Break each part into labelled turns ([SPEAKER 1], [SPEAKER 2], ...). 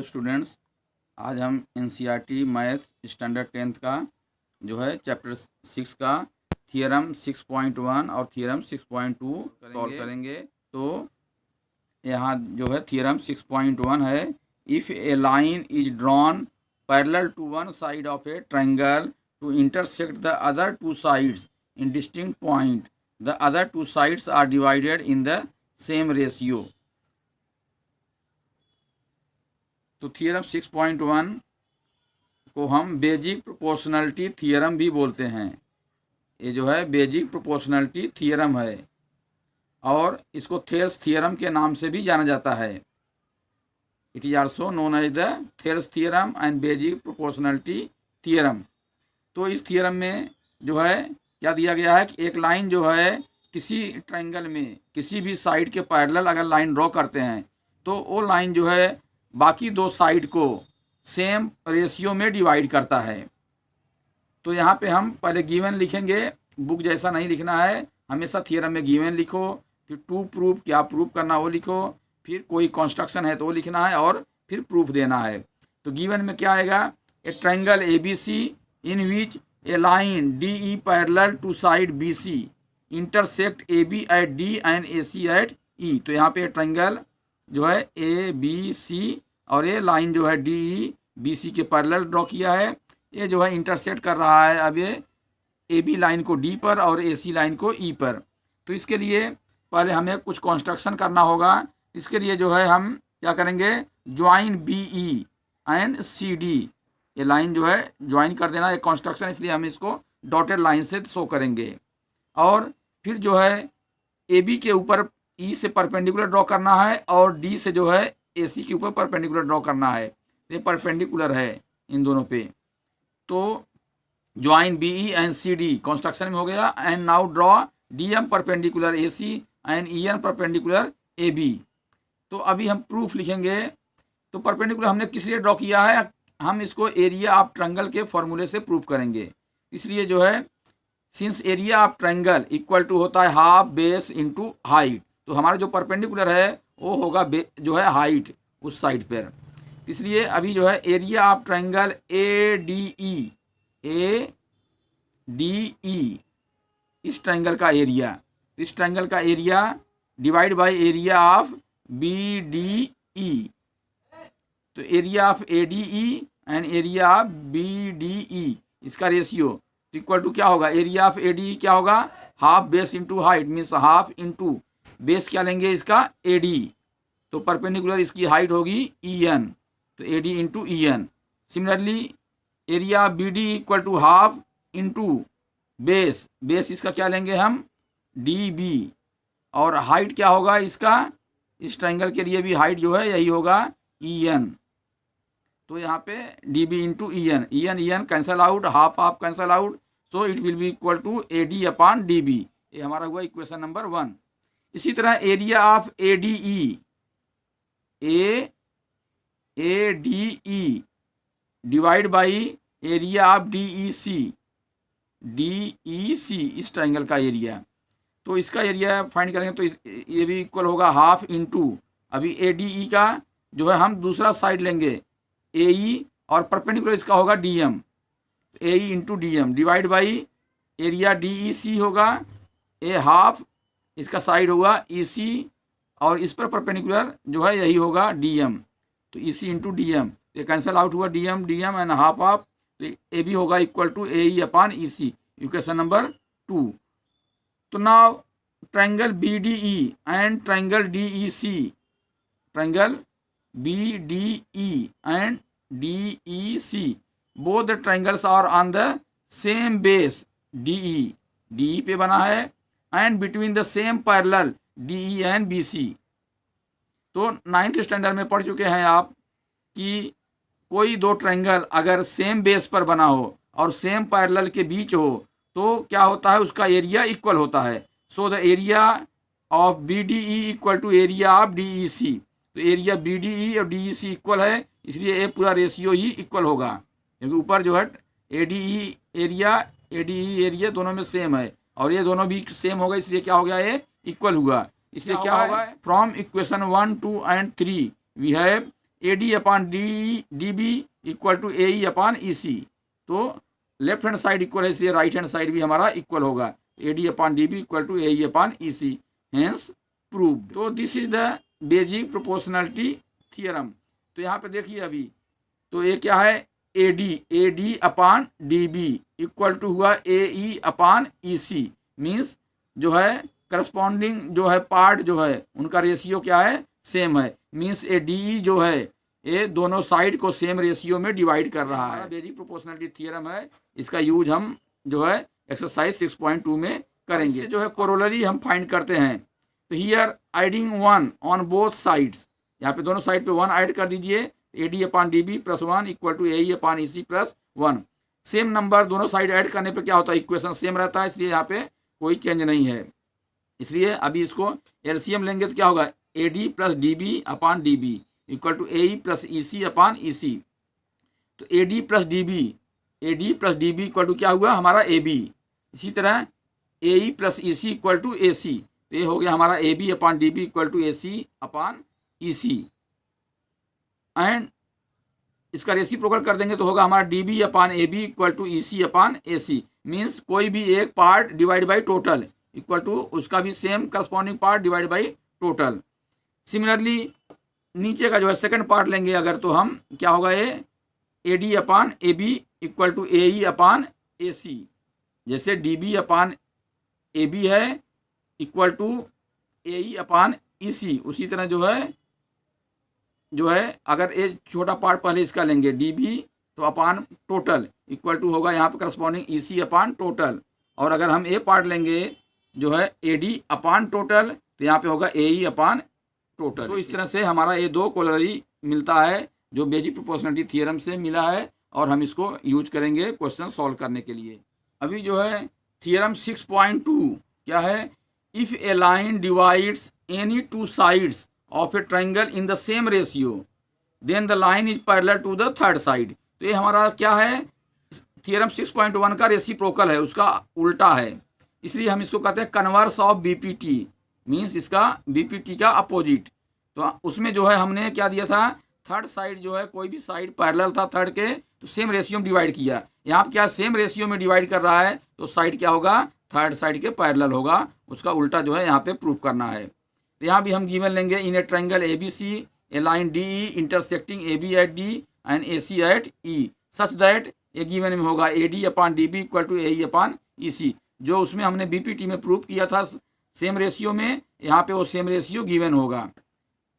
[SPEAKER 1] Students, आज हम NCERT math standard 10th का जो है चैप्टर 6 का थियरम 6.1 और थियरम 6.2 सॉल्व करेंगे। तो यहाँ जो है थियरम 6.1 है, if a line is drawn parallel to one side of a triangle to intersect the other two sides in distinct point, the other two sides are divided in the same ratio. तो theorem 6.1 को हम basic proportionality theorem भी बोलते हैं। ये जो है basic proportionality theorem है और इसको थेल्स थियरम के नाम से भी जाना जाता है। It is also known as the Thales theorem and basic proportionality theorem. तो इस थियरम में जो है क्या दिया गया है कि एक लाइन जो है किसी ट्रायंगल में किसी भी साइड के पैरेलल अगर लाइन ड्रॉ करते हैं तो वो लाइन जो है बाकी दो साइड को सेम रेशियो में डिवाइड करता है। तो यहाँ पे हम पहले गिवन लिखेंगे, बुक जैसा नहीं लिखना है, हमेशा थियरम में गिवन लिखो, फिर टू प्रूफ क्या प्रूफ करना वो लिखो, फिर कोई कंस्ट्रक्शन है तो वो लिखना है और फिर प्रूफ देना है। तो गिवन में क्या आएगा, a triangle A B C in which a line D E parallel to side B C intersect A B at D and A C at E. तो यहाँ पे ट्रायंगल जो है ए बी सी और ये लाइन जो है डी ई बी सी के पैरेलल ड्रॉ किया है, ये जो है इंटरसेक्ट कर रहा है अब ये ए बी लाइन को डी पर और ए सी लाइन को ई पर। तो इसके लिए पहले हमें कुछ कंस्ट्रक्शन करना होगा। इसके लिए जो है हम क्या करेंगे, join B E and C D, ये लाइन जो है ज्वाइन कर देना, एक कंस्ट्रक्शन, इसलिए हम इसको डॉटेड लाइन से शो करेंगे। और फिर जो है ए बी के ऊपर ई से परपेंडिकुलर ड्रॉ करना है और डी से जो है ए सी के ऊपर परपेंडिकुलर ड्रॉ करना है। ये परपेंडिकुलर है इन दोनों पे। तो join B E and C D construction में हो गया। And now draw D M perpendicular A C and E N perpendicular A B. तो अभी हम प्रूफ लिखेंगे। तो परपेंडिकुलर हमने किस लिए ड्रॉ किया है, हम इसको एरिया ऑफ ट्रायंगल के फॉर्मूले से प्रूफ करेंगे। इसलिए जो है since area of triangle equal to होता है हाफ बेस इंटू हाइट, तो हमारा जो परपेंडिकुलर है वो होगा जो है हाइट उस साइड पर। इसलिए अभी जो है area of triangle A D E इस ट्रायंगल का एरिया, इस ट्रायंगल का area divide by area of B D E. तो area of A D E and area of B D E, इसका रेशियो इक्वल टू क्या होगा, area of A D E क्या होगा, half base into height, means half into base क्या लेंगे इसका A D, तो परपेंडिकुलर इसकी हाइट होगी ई एन, तो A D into E N. Similarly area B D equal to half into base, base इसका क्या लेंगे हम डी बी, और हाइट क्या होगा इसका, इस ट्रायंगल के लिए भी हाइट जो है यही होगा ई एन। तो यहाँ पे D B into E N cancel out, half half cancel out, so it will be equal to A D upon D B. ये हमारा हुआ इक्वेशन नंबर 1। इसी तरह area of A D E divide by area of D E C, इस triangle का area. तो इसका area find करेंगे तो ये भी इक्वल होगा हाफ इंटू, अभी ए डी ई का जो है हम दूसरा साइड लेंगे ए ई और परपेंडिकुलर इसका होगा D M, A E into D M divide by area D E C होगा ए हाफ, इसका साइड होगा ई सी और इस पर परपेंडिकुलर जो है यही होगा डी एम, तो E C into D M, ये कैंसिल आउट हुआ D M and half half, तो ए भी होगा equal to A E upon E C, equation number 2। तो now triangle B D E and triangle D E C, triangle B D E and D E C, both the triangles are on the same base D E पे बना है and between the same parallel D E and B C. तो 9th standard में पढ़ चुके हैं आप कि कोई दो ट्रायंगल अगर सेम बेस पर बना हो और सेम पैरेलल के बीच हो तो क्या होता है, उसका एरिया इक्वल होता है। So the area of B D E equal to area of D E C, तो एरिया बी डी ई और डी ई सी इक्वल है, इसलिए ये पूरा रेशियो ही इक्वल होगा, क्योंकि ऊपर जो है ए डी ई एरिया दोनों में सेम है और ये दोनों भी सेम होगा, इसलिए क्या हो गया, ये इक्वल हुआ। इसलिए क्या होगा, from equation 1, 2 and 3 we have A D upon D B equal to A E upon E C. तो लेफ्ट हैंड साइड इक्वल है, इसलिए राइट हैंड साइड भी हमारा इक्वल होगा, A D upon D B equal to A E upon E C, hence proved. तो this is the basic proportionality theorem. तो यहाँ पे देखिए अभी, तो ये क्या है, A D upon D B equal to हुआ A E upon E C, means जो है करस्पॉन्डिंग जो है पार्ट जो है उनका रेशियो क्या है, सेम है, मीन्स ए डी ई जो है ये दोनों साइड को सेम रेशियो में डिवाइड कर रहा है। बेसिक प्रोपोर्शनलिटी थ्योरम है, इसका यूज हम जो है एक्सरसाइज 6.2 में करेंगे। जो है कोरोलरी हम फाइंड करते हैं, तो here adding 1 on both sides, यहाँ पे दोनों साइड पे 1 ऐड कर दीजिए, A D upon D B plus 1 equal to A E upon E C plus 1। Same number दोनों साइड ऐड करने पे क्या होता है, इक्वेशन सेम रहता है, इसलिए यहाँ पे कोई चेंज नहीं है। इसलिए अभी इसको एलसीएम लेंगे तो क्या होगा, A D plus D B upon D B equal to A E plus E C upon E C. तो A D plus D B equal to क्या हुआ हमारा ए बी। इसी तरह A E plus E C equal to A C, तो ये हो गया हमारा A B upon D B equal to A C upon E C. And इसका रेसिप्रोकल कर देंगे तो होगा हमारा D B upon A B equal to E C upon A C, means कोई भी एक part divide by total equal to उसका भी same corresponding part divide by total. Similarly नीचे का जो है सेकंड पार्ट लेंगे अगर, तो हम क्या होगा, ये A D upon A B equal to A E upon A C. जैसे D B upon A B है equal to A E upon E C, उसी तरह जो है अगर ये छोटा पार्ट पहले इसका लेंगे डी बी तो अपान टोटल इक्वल टू होगा यहाँ पे करस्पॉन्डिंग ई सी अपान टोटल, और अगर हम ए पार्ट लेंगे जो है ए डी अपान टोटल तो यहाँ पे होगा ए ई अपान टोटल। तो इस तरह से हमारा ये दो कोलरी मिलता है जो बेसिक प्रोपोर्शनलिटी थ्योरम से मिला है, और हम इसको यूज करेंगे क्वेश्चन सॉल्व करने के लिए। अभी जो है थ्योरम 6.2 क्या है, if a line divides any two sides of a triangle in the same ratio then the line is parallel to the third side. तो ये हमारा क्या है, थ्योरम 6.1 का रेसिप्रोकल है, उसका उल्टा है, इसलिए हम इसको कहते हैं कन्वर्स ऑफ बीपीटी, मीन्स इसका बीपीटी का अपोजिट। तो उसमें जो है हमने क्या दिया था, थर्ड साइड जो है कोई भी साइड पैरेलल था थर्ड के तो सेम रेशियो में डिवाइड किया, यहाँ पे क्या सेम रेशियो में डिवाइड कर रहा है तो साइड क्या होगा, थर्ड साइड के पैरेलल होगा, उसका उल्टा जो है यहाँ पे प्रूव करना है। तो यहाँ भी हम गिवन लेंगे, in a triangle A B C a line D E intersecting A B at D and A C at E such that A given में होगा A D upon D B equal to A E upon E C, जो उसमें हमने BPT में prove किया था same ratio में, यहाँ पे वो सेम रेशियो गिवन होगा।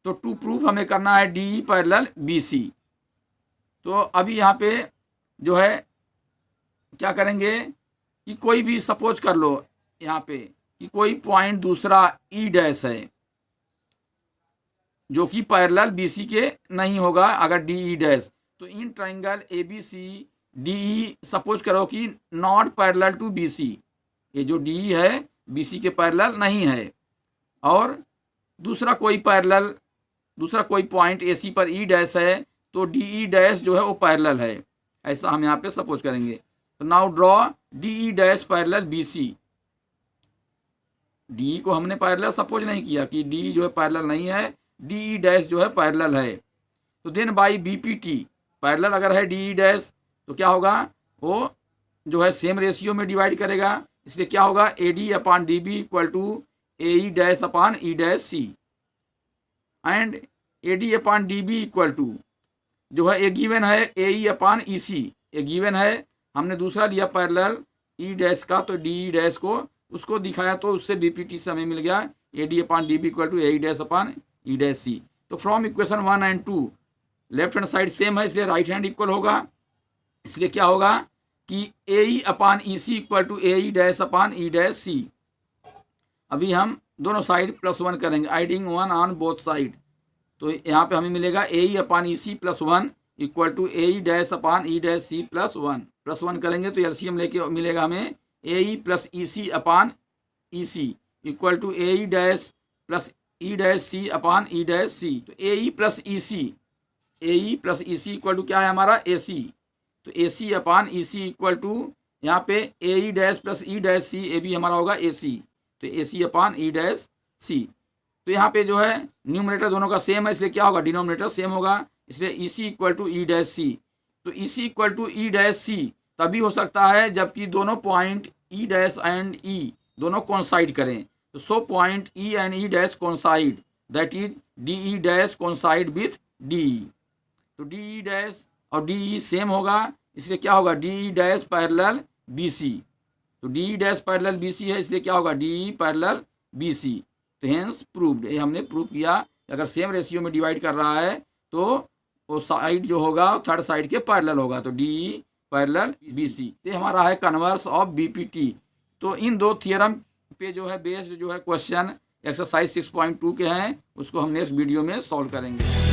[SPEAKER 1] तो टू प्रूफ हमें करना है D E parallel B C. तो अभी यहाँ पे जो है क्या करेंगे कि कोई भी सपोज कर लो यहाँ पे कि कोई पॉइंट दूसरा ई डैश है जो कि पैरेलल बी सी के नहीं होगा अगर डी ई डैश, तो in triangle A B C D E suppose करो कि not parallel to B C, ये जो डी ई है बी सी के पैरेलल नहीं है, और दूसरा कोई पॉइंट ए सी पर ई डैश है तो डी ई डैश जो है वो पैरेलल है, ऐसा हम यहाँ पे सपोज करेंगे। तो now draw D E dash parallel B C. D को हमने पैरेलल सपोज नहीं किया कि डी जो है पैरेलल नहीं है, डी ई डैश जो है पैरेलल है, तो then by B P T parallel अगर है डी ई डैश तो क्या होगा, वो जो है सेम रेशियो में डिवाइड करेगा, इसलिए क्या होगा A D upon D B equal to A E dash upon E dash C, and A D upon D B equal to जो है ए गिवन है ए ई अपान ई सी, ए गिवन है, हमने दूसरा लिया पैरेलल ई डैश का तो डी ई डैश को उसको दिखाया तो उससे बीपीटी से हमें मिल गया A D upon D B equal to A E dash upon E dash C. तो from equation 1 and 2 left hand side same है इसलिए राइट हैंड इक्वल होगा, इसलिए क्या होगा कि A E upon E C equal to A E dash upon E dash C. अभी हम दोनों साइड +1 करेंगे, एडिंग 1 ऑन बोथ साइड, तो यहाँ पे हमें मिलेगा A E upon E C +1 equal to A E dash upon E dash C +1 करेंगे तो एलसीएम लेके मिलेगा हमें A E plus E C upon E C equal to A E dash plus E dash C upon E dash C. तो A E plus E C equal to क्या है हमारा ए C, तो ए C upon E C equal to यहाँ पे A E dash plus E dash C, A भी हमारा होगा ए सी, तो ए C upon E dash C. तो यहाँ पे जो है न्यूमरेटर दोनों का सेम है इसलिए क्या होगा डिनोमिनेटर सेम होगा, इसलिए E C equal to E dash C. तो E C equal to E dash C तभी हो सकता है जबकि दोनों point E dash and E दोनों कोइंसाइड करें। तो so point E and E dash coincide, that is D E dash coincide with D E. तो डी ई डैश और डी ई सेम होगा, इसलिए क्या होगा, D E dash parallel B C. तो D E dash parallel B C है, इसलिए क्या होगा, D E parallel B C. तो हेंस प्रूव्ड, ये हमने प्रूव किया। अगर सेम रेशियो में डिवाइड कर रहा है तो वो साइड जो होगा थर्ड साइड के पैरेलल होगा। तो D E parallel B C. ये हमारा है converse of B P T. तो इन दो थियरम पे जो है बेस्ड जो है क्वेश्चन एक्सरसाइज 6.2 के हैं, उसको हम नेक्स्ट वीडियो में सॉल्व करेंगे।